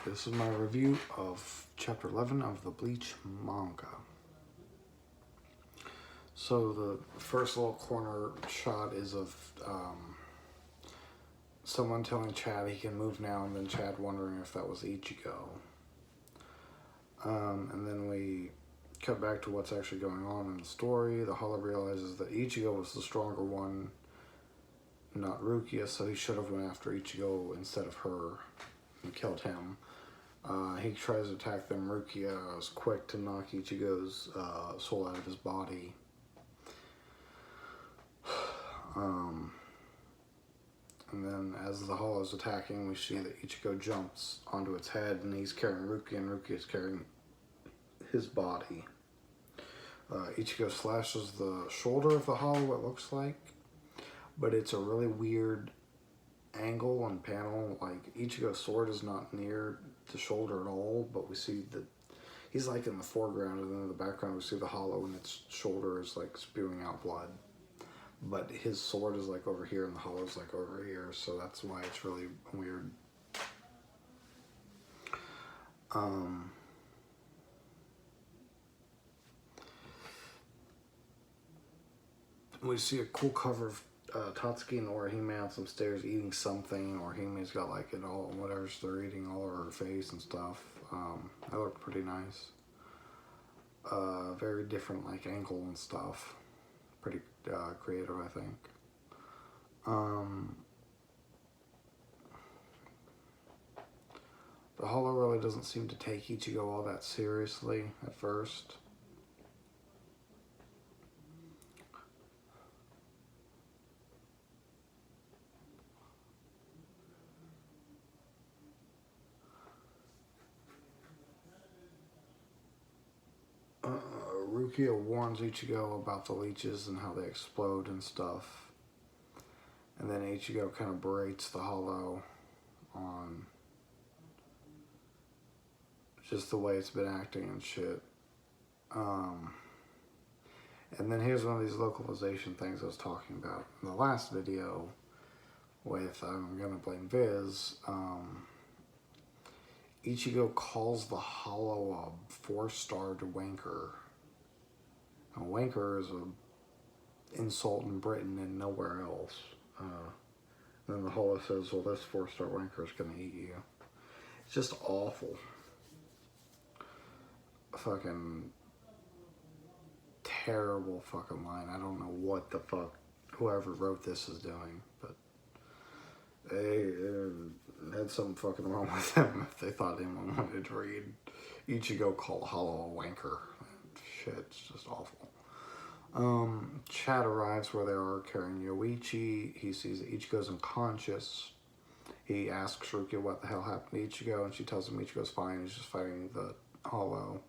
This is my review of Chapter 11 of the Bleach Manga. So the first little corner shot is of someone telling Chad he can move now, and then Chad wondering if that was Ichigo. And then we cut back to what's actually going on in the story. The Hollow realizes that Ichigo was the stronger one, not Rukia, so he should have went after Ichigo instead of her and killed him. He tries to attack them. Rukia is quick to knock Ichigo's soul out of his body. And then as the Hollow is attacking, we see that Ichigo jumps onto its head, and he's carrying Rukia, and Rukia is carrying his body. Ichigo slashes the shoulder of the Hollow, it looks like, but it's a really weird angle and panel. Like, Ichigo's sword is not near the shoulder at all, but we see that he's like in the foreground, and then in the background we see the Hollow, and its shoulder is like spewing out blood. But his sword is like over here, and the Hollow is like over here, so that's why it's really weird. We see a cool cover of Tatsuki and Orihime on some stairs eating something. Orihime's got like it all, whatever they're eating, all over her face and stuff. That looked pretty nice. Very different like angle and stuff. Pretty creative, I think. The Hollow really doesn't seem to take Ichigo all that seriously at first. Rukia warns Ichigo about the leeches and how they explode and stuff. And then Ichigo kind of berates the Hollow on just the way it's been acting and shit. And then here's one of these localization things I was talking about in the last video with I'm gonna blame Viz. Ichigo calls the Hollow a 4-starred wanker. A wanker is an insult in Britain and nowhere else. Then the Hollow says, well, this 4-star wanker is going to eat you. It's just awful. Fucking terrible fucking line. I don't know what the fuck whoever wrote this is doing, but they had something fucking wrong with them if they thought anyone wanted to read Ichigo call Hollow a wanker. Shit, it's just awful. Chad arrives where they are carrying Yoichi. He sees that Ichigo's unconscious. He asks Rukia what the hell happened to Ichigo, and she tells him Ichigo's fine. He's just fighting the Hollow.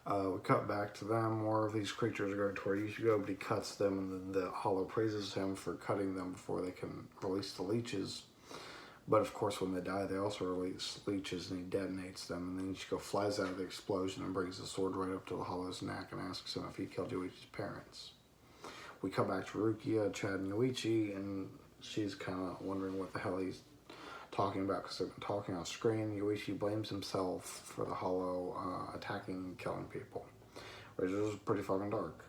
We cut back to them. More of these creatures are going toward Ichigo, but he cuts them, and then the Hollow praises him for cutting them before they can release the leeches. But of course, when they die, they also release leeches, and he detonates them. And then Ichigo flies out of the explosion and brings the sword right up to the Hollow's neck and asks him if he killed Yoichi's parents. We come back to Rukia, Chad, and Yoichi, and she's kind of wondering what the hell he's talking about because they've been talking on screen. Yoichi blames himself for the Hollow attacking and killing people, which is pretty fucking dark.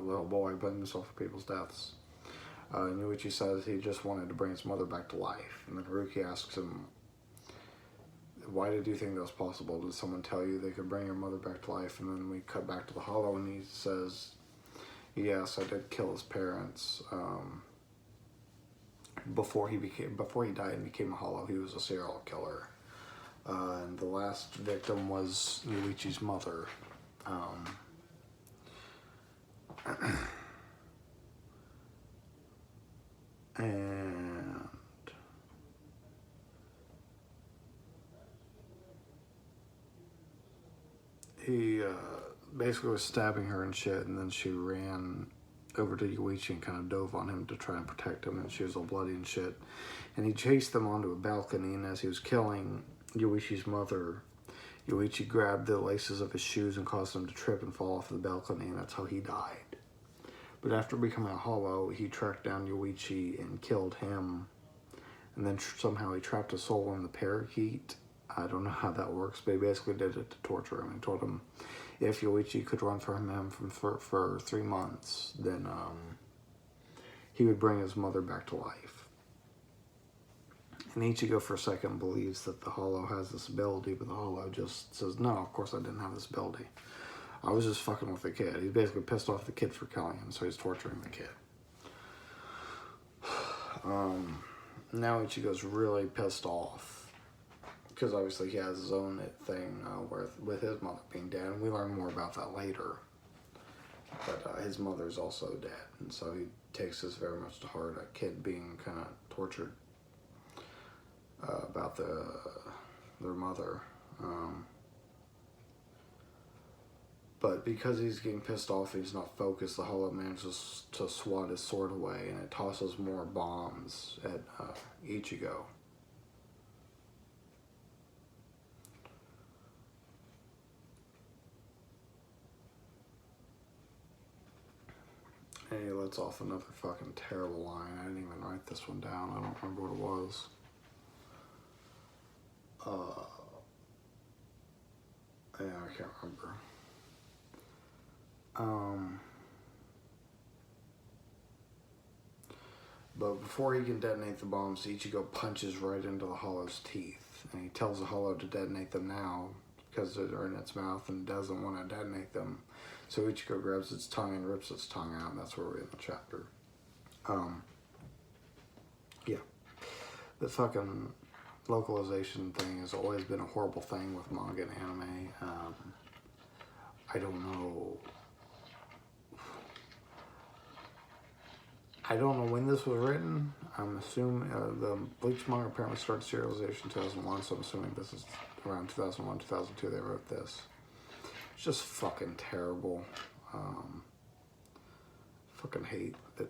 Little boy blames himself for people's deaths. Yoichi says he just wanted to bring his mother back to life. And then Rukia asks him, why did you think that was possible? Did someone tell you they could bring your mother back to life? And then we cut back to the Hollow, and he says, yes, I did kill his parents. Before he died and became a Hollow, he was a serial killer. And the last victim was Yoichi's mother. And he basically was stabbing her and shit, and then she ran over to Yoichi and kind of dove on him to try and protect him, and she was all bloody and shit. And he chased them onto a balcony, and as he was killing Yoichi's mother, Yoichi grabbed the laces of his shoes and caused him to trip and fall off the balcony, and that's how he died. But after becoming a Hollow, he tracked down Yoichi and killed him. and then somehow he trapped a soul in the parakeet. I don't know how that works, but he basically did it to torture him. He told him if Yoichi could run from him for 3 months, then he would bring his mother back to life. And Ichigo for a second believes that the Hollow has this ability, but the Hollow just says, no, of course I didn't have this ability. I was just fucking with the kid. He's basically pissed off the kid for killing him, so he's torturing the kid. Now Ichigo's really pissed off, because obviously he has his own thing with his mother being dead, and we learn more about that later. But his mother's also dead, and so he takes this very much to heart, a kid being kind of tortured about their mother. But because he's getting pissed off, he's not focused, the Hollow manages to swat his sword away, and it tosses more bombs at Ichigo. And he lets off another fucking terrible line. I didn't even write this one down. I don't remember what it was. Yeah, I can't remember. But before he can detonate the bombs, Ichigo punches right into the Hollow's teeth. And he tells the Hollow to detonate them now, because they're in its mouth and doesn't want to detonate them. So Ichigo grabs its tongue and rips its tongue out, and that's where we're in the chapter. Yeah. The fucking localization thing has always been a horrible thing with manga and anime. I don't know. I don't know when this was written. I'm assuming the Bleach Manga apparently started serialization in 2001, so I'm assuming this is around 2001, 2002 they wrote this. It's just fucking terrible. Fucking hate that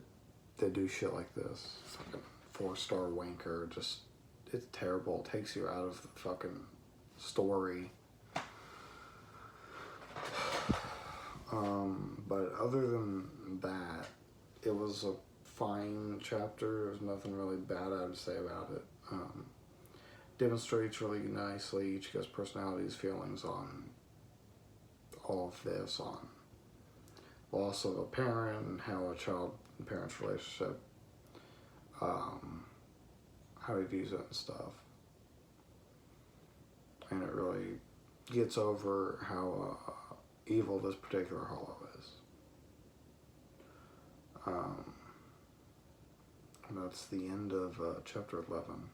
they do shit like this. Fucking 4-star wanker. Just, it's terrible. It takes you out of the fucking story. But other than that, it was a fine chapter. There's nothing really bad I would say about it. Demonstrates really nicely Ichigo's personality's feelings on all of this, on loss of a parent and how a child and parent's relationship, how he views it and stuff. And it really gets over how evil this particular Hollow is. That's the end of chapter 11.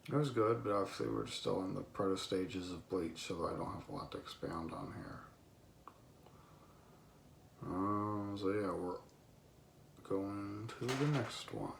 It was good, but obviously we're still in the proto stages of Bleach, so I don't have a lot to expound on here. So yeah, we're going to the next one.